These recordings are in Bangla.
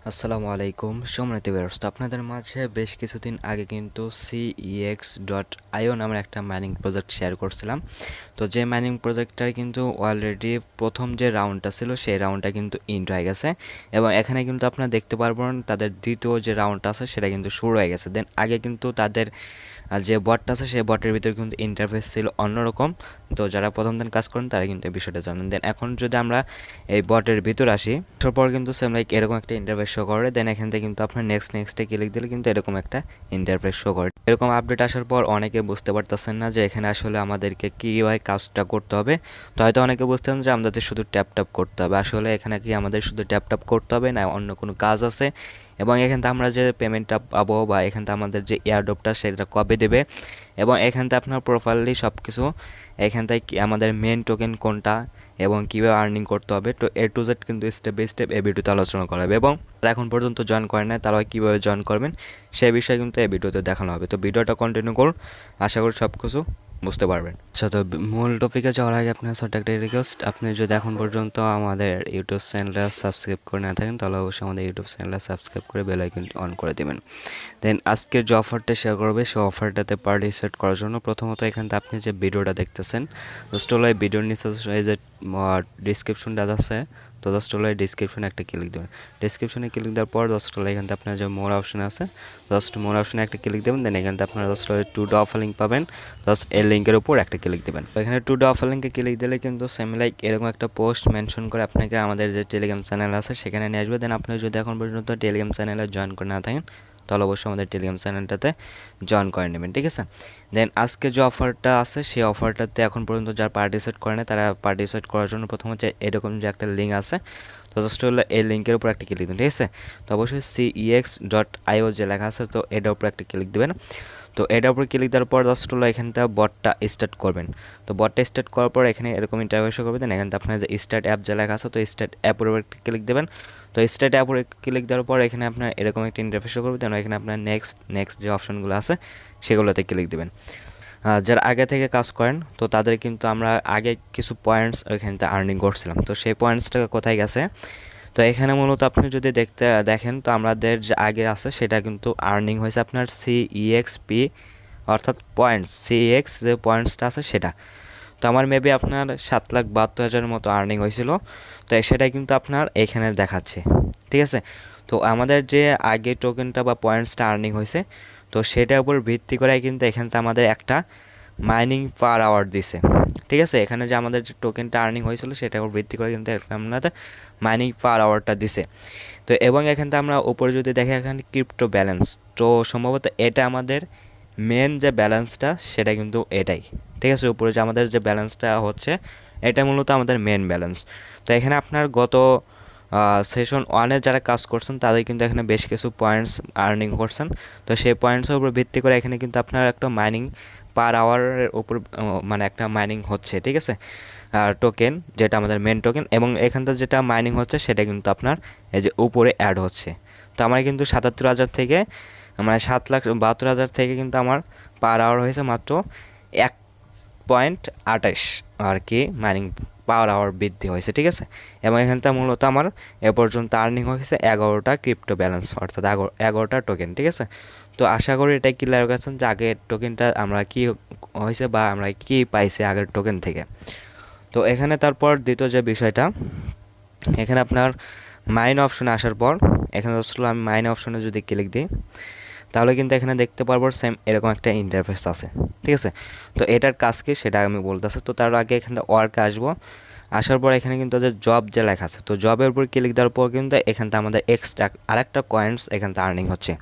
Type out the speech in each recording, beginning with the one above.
আসসালামু আলাইকুম সম্মানিত ভিউয়ার্স, তো আপনাদের মাঝে বেশ কিছুদিন আগে কিন্তু CEX.io নামের একটা মাইনিং প্রজেক্ট শেয়ার করছিলাম। তো যে মাইনিং প্রজেক্টটার কিন্তু অলরেডি প্রথম যে রাউন্ডটা ছিল সেই রাউন্ডটা কিন্তু ইন্ড হয়ে গেছে, এবং এখানে কিন্তু আপনারা দেখতে পারবেন তাদের দ্বিতীয় যে রাউন্ডটা আছে সেটা কিন্তু শুরু হয়ে গেছে। দেন আগে কিন্তু তাদের যে বটটা আছে সেই বটের ভিতরে কিন্তু ইন্টারফেস ছিল অন্যরকম। তো যারা প্রথম দিন কাজ করেন তারা কিন্তু এই বিষয়টা জানেন। দেন এখন যদি আমরা এই বটের ভিতর আসি, তারপর কিন্তু সেম লাইক এরকম একটা ইন্টারফেস শো করে। দেন এখান থেকে কিন্তু আপনার নেক্সটে ক্লিক দিলে কিন্তু এরকম একটা ইন্টারফেস শো করে। এরকম আপডেট আসার পর অনেকে বুঝতে পারতেছেন না যে এখানে আসলে আমাদেরকে কীভাবে কাজটা করতে হবে। তো হয়তো অনেকে বুঝতেন যে আমাদের শুধু ট্যাপ করতে হবে, আসলে এখানে কি আমাদের শুধু ট্যাপ করতে হবে না অন্য কোনো কাজ আছে, এবং এখান থেকে আমরা যে পেমেন্টটা পাবো বা এখান থেকে আমাদের যে এয়ারড্রপটা সেটা কবে দেবে, এবং এখান থেকে আপনার প্রোফাইলি সব কিছু, এখান থেকে আমাদের মেন টোকেন কোনটা এবং কীভাবে আর্নিং করতে হবে, তো A to Z কিন্তু স্টেপ বাই স্টেপ এই ভিডিওতে আলোচনা করা হবে। এবং যারা এখন পর্যন্ত জয়েন করেন না তারা কীভাবে জয়েন করবেন সেই বিষয়ে কিন্তু এই ভিডিওতে দেখানো হবে। তো ভিডিওটা কন্টিনিউ করুন, আশা করি সব কিছু বুঝতে পারবেন। আচ্ছা, তো মূল টপিকে যাওয়ার আগে আপনার ছোট্ট একটা রিকোয়েস্ট, আপনি যদি এখন পর্যন্ত আমাদের ইউটিউব চ্যানেলটা সাবস্ক্রাইব করে না থাকেন তাহলে অবশ্যই আমাদের ইউটিউব চ্যানেলটা সাবস্ক্রাইব করে বেল আইকনটি অন করে দেবেন। দেন আজকের যে অফারটা শেয়ার করবে সেই অফারটাতে পার্টিসিপেট করার জন্য প্রথমত এখান থেকে আপনি যে ভিডিওটা দেখতেছেন জাস্ট হলো এই ভিডিওর নিচে এই যে ডিসক্রিপশনটা আছে, তো জাস্ট হলো এই ডিসক্রিপশনে একটা ক্লিক দেবেন। ডিসক্রিপশনে ক্লিক দেওয়ার পর জাস্ট হলো এখান থেকে আপনার যে মোর অপশন আছে, জাস্ট মোর অপশনে একটা ক্লিক দেবেন। দেন এখান থেকে আপনারা জাস্ট হলো টু ডে অফার লিঙ্ক পাবেন, জাস্ট এই লিঙ্কের উপর একটা ক্লিক দেবেন। এখানে টু ডে অফার লিঙ্কে ক্লিক দিলে কিন্তু সেম লাইক এরকম একটা পোস্ট মেনশন করে আপনাকে আমাদের যে টেলিগ্রাম চ্যানেল আছে সেখানে নিয়ে আসবে। দেন আপনি যদি এখন পর্যন্ত টেলিগ্রাম চ্যানেলে জয়েন করে না থাকেন তাহলে অবশ্যই আমাদের টেলিগ্রাম চ্যানেলটাতে জয়েন করে নেবেন, ঠিক আছে। দেন আজকে যে অফারটা আছে সেই অফারটাতে এখন পর্যন্ত যারা পার্টিসিপেট করে না তারা পার্টিসিপেট করার জন্য প্রথম হচ্ছে এরকম যে একটা লিঙ্ক আছে, তো জাস্ট হলো এই লিঙ্কের উপর একটা ক্লিক দেবেন, ঠিক আছে। তো অবশ্যই CEX.io যে লেখা আছে তো এটার উপর একটা ক্লিক দেবেন। তো এটার উপর ক্লিক দেওয়ার পর জাস্ট হলো এখানটা বটটা স্টার্ট করবেন। তো বটটা স্টার্ট করার পর এখানে এরকম ইন্টারভিউ শো করবে। দেন এখান থেকে আপনার যে স্টার্ট অ্যাপ যে লেখা আছে তো স্টার্ট অ্যাপের উপর একটা ক্লিক দেবেন। তো স্টার্ট অ্যাপ উপরে ক্লিক দেওয়ার পর এখানে আপনার এরকম একটা ইন্টারফেস শো করবে। দেন এখানে আপনার নেক্সট যে অপশনগুলো আছে সেগুলোতে ক্লিক দেবেন। যারা আগে থেকে কাজ করেন তো তাদের কিন্তু আমরা আগে কিছু পয়েন্টস ওইখানতে আর্নিং করছিলাম, তো সেই পয়েন্টসটা কোথায় গেছে, তো এখানে মূলত আপনি যদি দেখেন তো আমাদের যে আগে আছে সেটা কিন্তু আর্নিং হয়েছে আপনার CEXP, অর্থাৎ পয়েন্টস CEX যে পয়েন্টসটা আছে সেটা। তো আমার মেবি আপনার 7,72,000 মতো আর্নিং হয়েছিল, তো সেটাই কিন্তু আপনার এখানে দেখাচ্ছে, ঠিক আছে। তো আমাদের যে আগে টোকেনটা বা পয়েন্টসটা আর্নিং হয়েছে তো সেটার উপর ভিত্তি করে কিন্তু এখানতে আমাদের একটা মাইনিং পার আওয়ার দিছে, ঠিক আছে। এখানে যে আমাদের যে টোকেনটা আর্নিং হয়েছিল সেটার উপর ভিত্তি করে কিন্তু আমাদের মাইনিং পার আওয়ারটা দিছে। তো এবং এখানতে আমরা উপরে যদি দেখি এখানে ক্রিপ্টো ব্যালেন্স, তো সম্ভবত এটা আমাদের মেন যে ব্যালেন্সটা সেটা কিন্তু এটাই, ঠিক আছে। উপরে যে আমাদের যে ব্যালেন্সটা হচ্ছে এটা মূলত আমাদের মেন ব্যালেন্স। তো এখানে আপনার গত সেশন ওয়ানে যারা কাজ করছেন তাদের কিন্তু এখানে বেশ কিছু পয়েন্টস আর্নিং করছেন, তো সেই পয়েন্টসের উপর ভিত্তি করে এখানে কিন্তু আপনার একটা মাইনিং পার আওয়ারের উপর মানে একটা মাইনিং হচ্ছে, ঠিক আছে, টোকেন যেটা আমাদের মেন টোকেন, এবং এখানটা যেটা মাইনিং হচ্ছে সেটা কিন্তু আপনার এই যে উপরে অ্যাড হচ্ছে। তো আমার কিন্তু 77,000 থেকে মানে 7,72,000 থেকে কিন্তু আমার পার আওয়ার হয়েছে মাত্র 1.28 আর কি মাইনিং পাওয়ার আওয়ার বৃদ্ধি হয়েছে, ঠিক আছে। এবং এখানটা মূলত আমার এ পর্যন্ত আর্নিং হয়েছে 11টা ক্রিপ্টো ব্যালেন্স, অর্থাৎ 11টা টোকেন, ঠিক আছে। তো আশা করি এটাই ক্লিয়ার গেছেন যে আগের টোকেনটা আমরা কি হয়েছে বা আমরা কি পাইছি আগের টোকেন থেকে। তো এখানে তারপর দ্বিতীয় যে বিষয়টা, এখানে আপনার মাইন অপশনে আসার পর এখানে আসলে আমি মাইন অপশনে যদি ক্লিক দিই তাহলে কিন্তু এখানে দেখতে পারবো সেম এরকম একটা ইন্টারফেস আছে, ঠিক আছে। তো এটার কাজ কি সেটা আমি বলতেছি। তো তার আগে এখানে ওয়ার্কে আসবো, আসার পর এখানে কিন্তু যে জব যে লেখা আছে তো জবের উপর ক্লিক দেওয়ার পর কিন্তু এখান থেকে আমাদের এক্সট্রা আরেকটা কয়েন্স এখান থেকে আর্নিং হচ্ছে,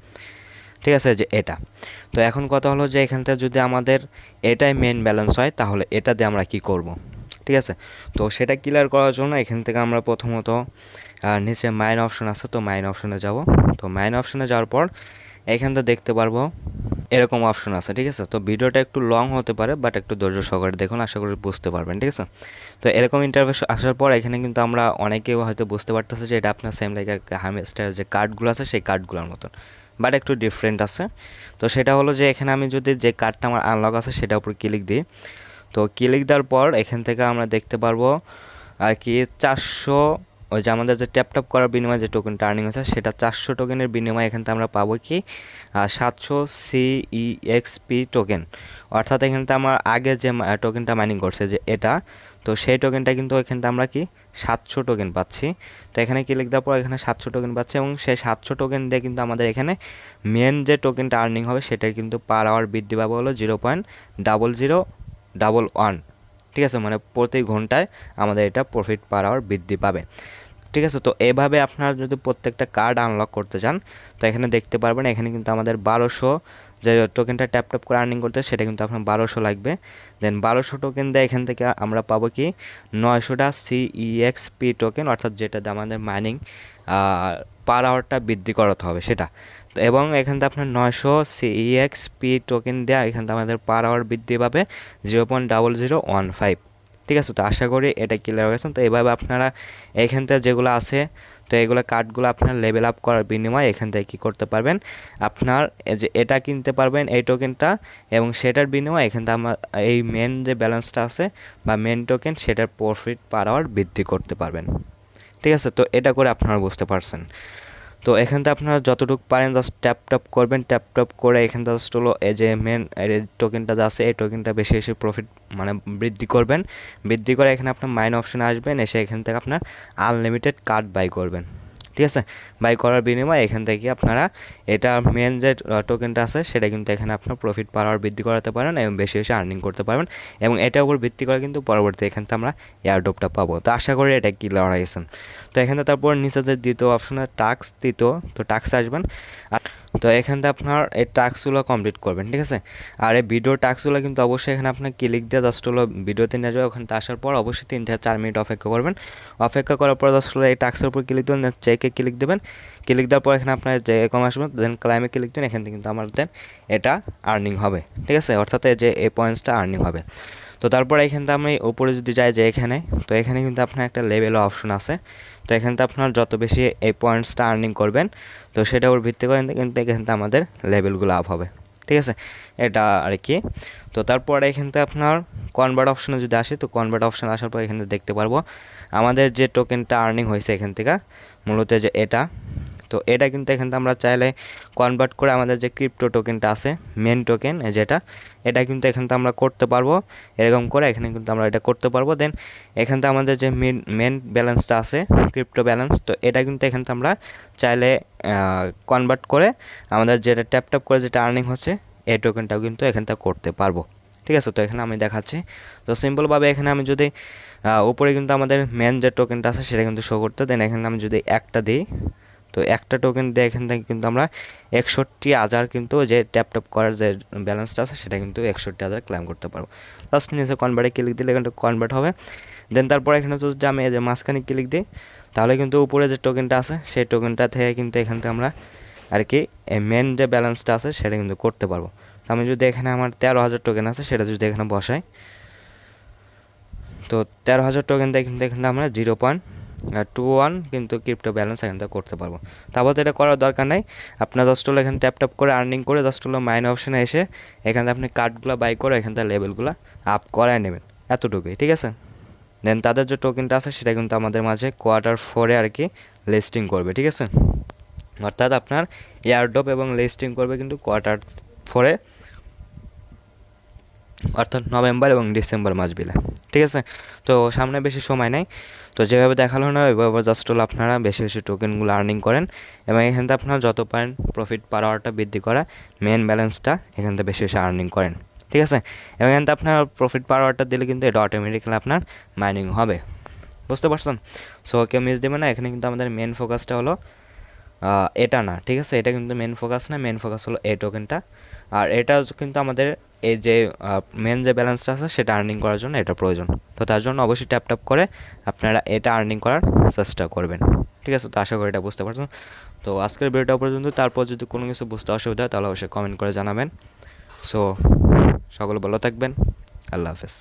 ঠিক আছে, যে এটা। তো এখন কথা হলো যে এখান থেকে যদি আমাদের এটাই মেন ব্যালেন্স হয় তাহলে এটা দিয়ে আমরা কি করব, ঠিক আছে। তো সেটা ক্লিয়ার করার জন্য এখান থেকে আমরা প্রথমত নিচে মাইন অপশন আছে তো মাইন অপশনে যাব। তো মাইন অপশনে যাওয়ার পর এখান থেকে দেখতে পারবো এরকম অপশন আছে, ঠিক আছে। তো ভিডিওটা একটু লং হতে পারে বাট একটু ধৈর্য সহকারে দেখুন, আশা করি বুঝতে পারবেন, ঠিক আছে। তো এরকম ইন্টারফেস আসার পর এখানে কিন্তু আমরা অনেকেও হয়তো বুঝতে পারতেছে যে এটা আপনার সেম লাইক হামস্টার যে কার্ডগুলো আছে সেই কার্ডগুলোর মতন, বাট একটু ডিফারেন্ট আছে। তো সেটা হলো যে এখানে আমি যদি যে কার্ডটা আমার আনলক আছে সেটার উপর ক্লিক দিই, তো ক্লিক দেওয়ার পর এখান থেকে আমরা দেখতে পারবো আর কি ওই যে আমাদের যে ট্যাপ করার বিনিময়ে যে টোকেনটা আর্নিং হচ্ছে সেটা 400 টোকেনের বিনিময়ে এখান থেকে আমরা পাবো কি 700 CEXP টোকেন। অর্থাৎ এখান থেকে আমার আগে যে টোকেনটা মাইনিং করছে যে এটা, তো সেই টোকেনটা কিন্তু এখান থেকে আমরা কি 700 টোকেন পাচ্ছি। তো এখানে ক্লিক দেওয়ার পর এখানে 700 টোকেন পাচ্ছি এবং সেই 700 টোকেন দিয়ে কিন্তু আমাদের এখানে মেন যে টোকেনটা আর্নিং হবে সেটা কিন্তু পার আওয়ার বৃদ্ধি পাবে হলো 0.0011। ঠিক আছে, মানে প্রতি ঘন্টায় আমাদের এটা প্রফিট পার আওয়ার বৃদ্ধি পাবে। ঠিক আছে, তো এভাবে আপনারা যদি প্রত্যেকটা কার্ড আনলক করতে চান তো এখানে দেখতে পারবেন এখানে কিন্তু আমাদের 1200 যে টোকেনটা ট্যাপ করে আর্নিং করতে সেটা কিন্তু আপনার 1200 লাগবে। দেন 1200 টোকেন দিয়ে এখান থেকে আমরা পাবো কি 900টা CEXP টোকেন, অর্থাৎ যেটাতে আমাদের মাইনিং পার আওয়ারটা বৃদ্ধি করাতে হবে সেটা। এবং এখান থেকে আপনার 900 CEXP টোকেন দেওয়া এখান থেকে আমাদের পার আওয়ার বৃদ্ধি পাবে 0.0015। ঠিক আছে, তো আশা করি এটা ক্লিয়ার হয়ে গেছে। তো এভাবে আপনারা এখান থেকে যেগুলো আছে তো এগুলো কার্ডগুলো আপনার লেভেল আপ করার বিনিময়ে এখান থেকে কী করতে পারবেন, আপনার যে এটা কিনতে পারবেন এই টোকেনটা, এবং সেটার বিনিময়ে এখান থেকে আমার এই মেন যে ব্যালেন্সটা আছে বা মেন টোকেন সেটার প্রফিট পার আওয়ার বৃদ্ধি করতে পারবেন। ঠিক আছে, তো এটা করে আপনারা বুঝতে পারছেন। তো এখান থেকে আপনারা যতটুকু পারেন জাস্ট ট্যাপ করবেন, ট্যাপ করে এখান থেকে জাস্ট হলো এই যে মেন টোকেনটা যা আছে এই টোকেনটা বেশি বেশি প্রফিট মানে বৃদ্ধি করবেন। বৃদ্ধি করে এখানে আপনার মাইন অপশনে আসবেন, এসে এখান থেকে আপনার আনলিমিটেড কার্ড বাই করবেন। ঠিক আছে, বাই করার বিনিময়ে এখান থেকে আপনারা এটা মেন যে টোকেনটা আছে সেটা কিন্তু এখানে আপনার প্রফিট পার আওয়ার বৃদ্ধি করাতে পারেন এবং বেশি বেশি আর্নিং করতে পারবেন, এবং এটার উপর ভিত্তি করে কিন্তু পরবর্তী এখান থেকে আমরা এয়ারড্রপটা পাবো। তো আশা করি এটা কি লড়াইছেন। তো এখানে তারপর নিচে যে দ্বিতীয় অপশনে টাস্ক দ্বিতীয়, তো টাস্কে আসবেন। তো এখান থেকে আপনার এই টাস্কগুলো কমপ্লিট করবেন। ঠিক আছে, আর এই ভিডিও টাস্কগুলো কিন্তু অবশ্যই এখানে আপনার ক্লিক দিয়ে জাস্ট হলো ভিডিওতে নিয়ে যাবে। ওখানে আসার পর অবশ্যই 3 থেকে 4 মিনিট অপেক্ষা করবেন। অপেক্ষা করার পর জাস্ট হলো এই টাস্কের উপর ক্লিক দেবেন, চেকে ক্লিক দেবেন। ক্লিক দেওয়ার পর এখানে আপনার যে কম আসবে দেন ক্লাইমে ক্লিক দেন, এখান থেকে কিন্তু আমাদের এটা আর্নিং হবে। ঠিক আছে, অর্থাৎ যে এই পয়েন্টসটা আর্নিং হবে। তো তারপর এখান থেকে আমি উপরে যদি যাই যে এখানে, তো এখানে কিন্তু আপনার একটা লেভেল অপশন আছে। তো এখান থেকে আপনার যত বেশি এই পয়েন্টসটা আর্নিং করবেন তো সেটার উপর ভিত্তি করে কিন্তু এখান থেকে আমাদের লেভেলগুলো আপ হবে। ঠিক আছে, এটা আর কি। তো তারপরে এখান থেকে আপনার কনভার্ট অপশনে যদি আসি, তো কনভার্ট অপশন আসার পর এখানে দেখতে পারবো আমাদের যে টোকেনটা আর্নিং হয়েছে এখান থেকে মূলত যে এটা, তো এটা কিন্তু এখান থেকে আমরা চাইলে কনভার্ট করে আমাদের যে ক্রিপ্টো টোকেনটা আছে মেন টোকেন যেটা, এটা কিন্তু এখান থেকে আমরা করতে পারবো। এরকম করে এখানে কিন্তু আমরা এটা করতে পারবো। দেন এখান থেকে আমাদের যে মেন ব্যালেন্সটা আছে ক্রিপ্টো ব্যালেন্স, তো এটা কিন্তু এখান থেকে আমরা চাইলে কনভার্ট করে আমাদের যেটা ট্যাপ করে যেটা আর্নিং হচ্ছে এই টোকেনটাও কিন্তু এখান থেকে করতে পারবো। ঠিক আছে, তো এখানে আমি দেখাচ্ছি। তো সিম্পলভাবে এখানে আমি যদি উপরে কিন্তু আমাদের মেন যে টোকেনটা আছে সেটা কিন্তু শো করতে, দেন এখানে আমি যদি একটা দিই, তো একটা টোকেন দিয়ে এখান থেকে কিন্তু আমরা 61,000 কিন্তু যে ট্যাপ করার যে ব্যালেন্সটা আছে সেটা কিন্তু 61,000 ক্লেম করতে পারবো। জাস্ট নিচে কনভার্টে ক্লিক দিলে কিন্তু কনভার্ট হবে। দেন তারপর এখানে যদি আমি এই যে মাঝখানে ক্লিক দিই তাহলে কিন্তু উপরে যে টোকেনটা আছে সেই টোকেনটা থেকে কিন্তু এখান থেকে আমরা আর কি মেন যে ব্যালেন্সটা আছে সেটা কিন্তু করতে পারবো। তো আমি যদি এখানে আমার 13,000 টোকেন আছে সেটা যদি এখানে বসাই, তো 13,000 টোকেন দিয়ে কিন্তু এখানে আমরা 0.21 কিন্তু ক্রিপ্টো ব্যালেন্স এখান থেকে করতে পারবো। তারপর তো এটা করার দরকার নাই, আপনার জাস্ট হলো এখানে ট্যাপ করে আর্নিং করে জাস্ট হলো মাইন অপশানে এসে এখান থেকে আপনি কার্ডগুলো বাই করে এখান থেকে লেভেলগুলো আপ করায় নেবেন, এতটুকুই। ঠিক আছে, দেন তাদের যে টোকেনটা আছে সেটা কিন্তু আমাদের মাঝে Q4 আর কি লিস্টিং করবে। ঠিক আছে, অর্থাৎ আপনার এয়ারড্রপ এবং লিস্টিং করবে কিন্তু Q4, অর্থাৎ নভেম্বর এবং ডিসেম্বর মাস মিলে। ঠিক আছে, তো সামনে বেশি সময় নেই। তো যেভাবে দেখালো না ওইভাবে জাস্ট হলো আপনারা বেশি বেশি টোকেনগুলো আর্নিং করেন এবং এখান থেকে আপনারা যত পারেন প্রফিট পার আওয়ারটা বৃদ্ধি করা, মেন ব্যালেন্সটা এখান থেকে বেশি বেশি আর্নিং করেন। ঠিক আছে, এবং এখান থেকে আপনার প্রফিট পার আওয়ারটা দিলে কিন্তু এটা অটোমেটিক্যালি আপনার মাইনিং হবে। বুঝতে পারছেন? সো কেউ মিস দেবে না। এখানে কিন্তু আমাদের মেন ফোকাসটা হলো এটা না। ঠিক আছে, এটা কিন্তু মেন ফোকাস না, মেন ফোকাস হলো এই টোকেনটা। আর এটা কিন্তু আমাদের এই যে মেন যে ব্যালেন্সটা আছে সেটা আর্নিং করার জন্য এটা প্রয়োজন। তো তার জন্য অবশ্যই ট্যাপ করে আপনারা এটা আর্নিং করার চেষ্টা করবেন। ঠিক আছে, তো আশা করি এটা বুঝতে পারছেন। তো আজকের ভিডিওটা পর্যন্ত, তারপর যদি কোনো কিছু বুঝতে অসুবিধা হয় তাহলে অবশ্যই কমেন্ট করে জানাবেন। সো সকলে ভালো থাকবেন, আল্লাহ হাফেজ।